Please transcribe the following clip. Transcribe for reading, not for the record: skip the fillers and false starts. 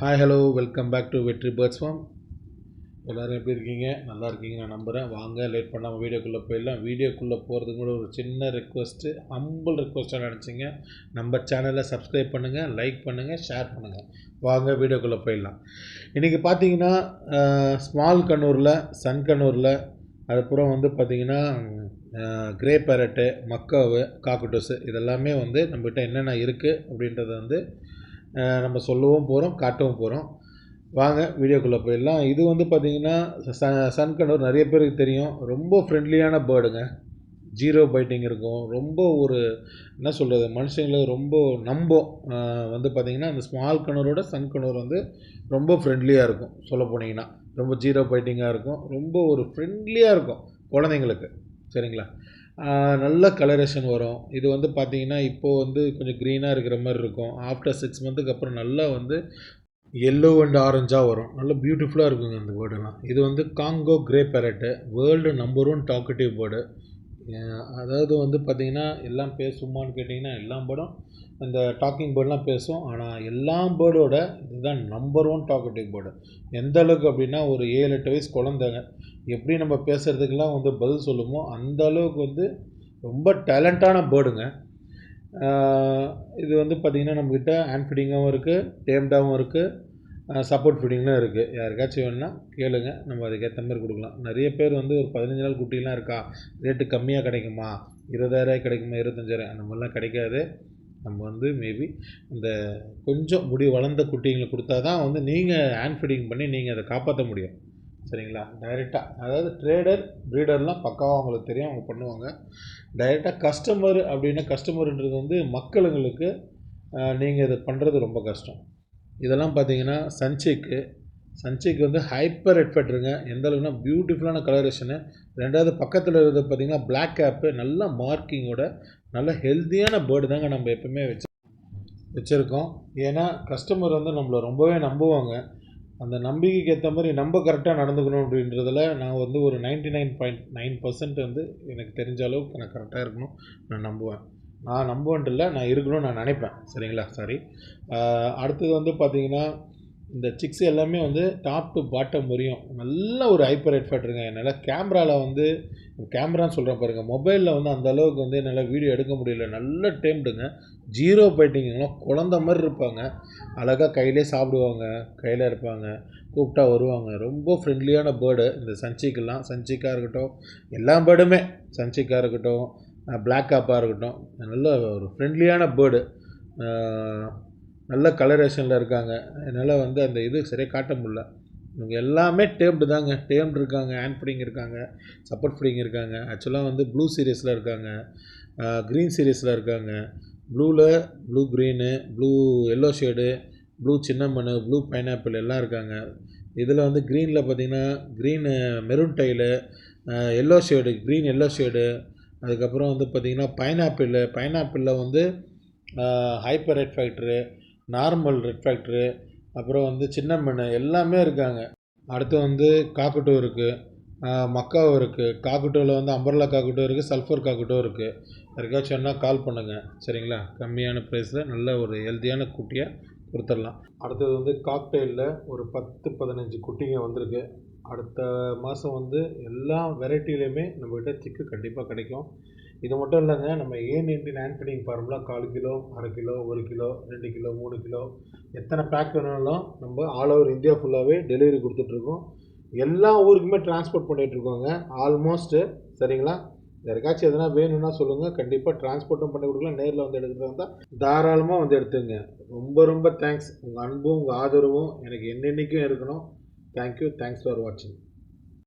Hi hello welcome back to Vetri birds farm. எல்லோரும் எப்படி இருக்கீங்க? நல்லா இருக்கீங்க நான் நம்புகிறேன். வாங்க லேட் பண்ணாமல் வீடியோக்குள்ளே போயிடலாம். வீடியோக்குள்ளே போகிறதுக்கு கூட ஒரு சின்ன ரெக்வஸ்ட்டு, ஹம்பிள் ரெக்வஸ்ட்டாக நினச்சிங்க. நம்ம சேனலை சப்ஸ்கிரைப் பண்ணுங்கள், லைக் பண்ணுங்கள், ஷேர் பண்ணுங்கள். வாங்க வீடியோக்குள்ளே போயிடலாம். இன்றைக்கி பார்த்தீங்கன்னா ஸ்மால் கண்ணூரில், சன் கண்ணூரில், அதுக்கப்புறம் வந்து பார்த்திங்கன்னா கிரே பேரட்டு, மக்காவு, காக்கட்டோஸு இதெல்லாமே வந்து நம்மகிட்ட என்னென்ன இருக்குது அப்படின்றத வந்து நம்ம சொல்லவும் போகிறோம், காட்டவும் போகிறோம். வாங்க வீடியோக்குள்ளே போயிடலாம். இது வந்து பார்த்திங்கன்னா சன் கண்ணூர் நிறைய பேருக்கு தெரியும். ரொம்ப ஃப்ரெண்ட்லியான பேர்டுங்க. ஜீரோ பைட்டிங் இருக்கும். ரொம்ப ஒரு என்ன சொல்கிறது, மனுஷங்களை ரொம்ப வந்து பார்த்திங்கன்னா அந்த ஸ்மால் கண்ணூரோட சன் கண்ணூர் வந்து ரொம்ப ஃப்ரெண்ட்லியாக இருக்கும். சொல்ல போனீங்கன்னா ரொம்ப ஜீரோ பைட்டிங்காக இருக்கும். ரொம்ப ஒரு ஃப்ரெண்ட்லியாக இருக்கும் குழந்தைங்களுக்கு. சரிங்களா? நல்ல கலரேஷன் வரும். இது வந்து பார்த்திங்கன்னா இப்போது வந்து கொஞ்சம் க்ரீனாக இருக்கிற மாதிரி இருக்கும். ஆஃப்டர் 6 மந்த்துக்கு அப்புறம் நல்லா வந்து எல்லோ அண்ட் ஆரஞ்சாக வரும். நல்ல பியூட்டிஃபுல்லாக இருக்குங்க அந்த பேர்டெல்லாம். இது வந்து Congo grey பேரட்டு, world number 1 talkative bird. அதாவது வந்து பார்த்திங்கன்னா எல்லாம் பேசுமான்னு கேட்டிங்கன்னா எல்லா பேர்டும் இந்த டாக்கிங் பேர்டெலாம் பேசும். ஆனால் எல்லா பேர்டோட இதுதான் நம்பர் 1 டாக்கட்டிவ் பேர்டு. எந்த அளவுக்கு அப்படின்னா ஒரு 7-8 வயசு குழந்தைங்க எப்படி நம்ம பேசுகிறதுக்கெலாம் வந்து பதில் சொல்லுமோ அந்த அளவுக்கு வந்து ரொம்ப டேலண்ட்டான பேர்டுங்க. இது வந்து பார்த்திங்கன்னா நம்மக்கிட்ட ஹேண்ட் ஃபீடிங்காகவும் இருக்குது, டேம்டாகவும் இருக்குது, சப்போர்ட் ஃபீடிங்லாம் இருக்குது. யாருக்காச்சும் வேணுன்னா கேளுங்க, நம்ம அதுக்கேற்ற மாதிரி கொடுக்கலாம். நிறைய பேர் வந்து ஒரு 15 நாள் குட்டிலாம் இருக்கா, ரேட்டு கம்மியாக கிடைக்குமா, 20,000 கிடைக்குமா, 25,000 அந்த மாதிரிலாம் கிடைக்காது. நம்ம வந்து மேபி இந்த கொஞ்சம் முடி வளர்ந்த குட்டிங்களை கொடுத்தா தான் வந்து நீங்கள் ஹேண்ட் ஃபீடிங் பண்ணி நீங்கள் அதை காப்பாற்ற முடியும். சரிங்களா? டைரெக்டாக அதாவது ட்ரேடர் ப்ரீடர்லாம் பக்காவாக அவங்களுக்கு தெரியும், அவங்க பண்ணுவாங்க. டைரெக்டாக கஸ்டமர் அப்படின்னா கஸ்டமருன்றது வந்து மக்களுங்களுக்கு நீங்கள் இதை பண்ணுறது ரொம்ப கஷ்டம். இதெல்லாம் பார்த்தீங்கன்னா சன்சேக்கு வந்து ஹைப்பர் ரெட்ஃபெட்ருங்க. எந்த அளவுக்குனா பியூட்டிஃபுல்லான கலரேஷனு. ரெண்டாவது பக்கத்தில் இருக்கிறது பார்த்திங்கன்னா பிளாக் கேப்பு, நல்ல மார்க்கிங்கோட நல்ல ஹெல்த்தியான பேர்டு தாங்க நம்ம எப்பவுமே வச்சுருக்கோம். ஏன்னா கஸ்டமர் வந்து நம்மளை ரொம்பவே நம்புவாங்க. அந்த நம்பிக்கைக்கு ஏற்ற மாதிரி நம்ம கரெக்டாக நடந்துக்கணும் அப்படின்றதில் நான் வந்து ஒரு 99.9% வந்து எனக்கு தெரிஞ்ச அளவுக்கு நான் கரெக்டாக இருக்கணும் நான் நம்புவேன். நான் நம்புவேன்ட்டு இல்லை, நான் இருக்கணும்னு நான் நினைப்பேன். சரிங்களா? சாரி. அடுத்தது வந்து பார்த்திங்கன்னா இந்த சிக்ஸ் எல்லாமே வந்து டாப் டு பாட்டம் வரையும் நல்ல ஒரு ஹைப்பர் ரெட்ஃபெட்ருங்க. என்னால் கேமராவில் வந்து கேமரான்னு சொல்கிறேன் பாருங்கள், மொபைலில் வந்து அந்த அளவுக்கு வந்து என்னால் வீடியோ எடுக்க முடியல. நல்ல டேம்டுங்க, ஜீரோ பைட்டிங்கெல்லாம் குழந்த மாதிரி இருப்பாங்க. அழகாக கையிலே சாப்பிடுவாங்க, கையில் இருப்பாங்க, கூப்பிட்டா வருவாங்க. ரொம்ப ஃப்ரெண்ட்லியான பேர்டு இந்த சன்சீக்காக இருக்கட்டும், எல்லா பேர்டுமே, சன்சீக்காக இருக்கட்டும், பிளாக் காப்பாக இருக்கட்டும், நல்ல ஒரு ஃப்ரெண்ட்லியான பேர்டு. நல்ல கலரேஷனில் இருக்காங்க. என்னால் வந்து அந்த இது சரியாக காட்ட முடியல. இவங்க எல்லாமே டேம்டு தாங்க. டேம்டு இருக்காங்க, ஹேண்ட் ஃபீடிங் இருக்காங்க, சப்போர்ட் ஃபீடிங் இருக்காங்க. ஆக்சுவலாக வந்து ப்ளூ சீரீஸில் இருக்காங்க, க்ரீன் சீரீஸில் இருக்காங்க. Blue green, blue yellow shade, blue cinnamon, blue pineapple எல்லாம் இருக்காங்க. இதில் வந்து க்ரீனில் பார்த்திங்கன்னா green maroon tail, yellow shade, green yellow shade, அதுக்கப்புறம் வந்து பார்த்திங்கன்னா பைனாப்பிளில் வந்து hyper red factor, normal red factor, அப்புறம் வந்து சின்னமனு எல்லாமே இருக்காங்க. அடுத்து வந்து காக்கட்டோ இருக்குது, மக்காவும் இருக்குது. காக்கட்டோவில் வந்து அம்பர்லா காக்கட்டோ இருக்குது, சல்ஃபர் காக்கட்டோ இருக்குது. யாருக்காச்சும் வேணால் கால் பண்ணுங்கள். சரிங்களா? கம்மியான ப்ரைஸில் நல்ல ஒரு ஹெல்த்தியான குட்டியாக கொடுத்துடலாம். அடுத்தது வந்து காக்டெயிலில் ஒரு 10-15 குட்டிங்க வந்திருக்கு. அடுத்த மாதம் வந்து எல்லா வெரைட்டிலையுமே நம்மக்கிட்ட சிக்கு கண்டிப்பாக கிடைக்கும். இது மட்டும் இல்லைங்க, நம்ம A19 hand feeding formula 1/4 kilo, அரை கிலோ, 1 கிலோ, 2 கிலோ, 3 கிலோ எத்தனை பேக் வேணுனாலும் நம்ம ஆல் ஓவர் இந்தியா ஃபுல்லாகவே டெலிவரி கொடுத்துட்ருக்கோம். எல்லா ஊருக்குமே டிரான்ஸ்போர்ட் பண்ணிகிட்ருக்கோங்க ஆல்மோஸ்ட்டு. சரிங்களா? யாருக்காச்சும் எதனா வேணும்னா சொல்லுங்கள், கண்டிப்பாக டிரான்ஸ்போர்ட்டும் பண்ணி கொடுக்கலாம். நேரில் வந்து எடுக்கிறதா இருந்தால் தாராளமாக வந்து எடுத்துங்க. ரொம்ப ரொம்ப தேங்க்ஸ். உங்கள் அன்பும் உங்கள் ஆதரவும் எனக்கு என்னென்னைக்கும் இருக்கணும். தேங்க்யூ. தேங்க்ஸ் ஃபார் வாட்சிங்.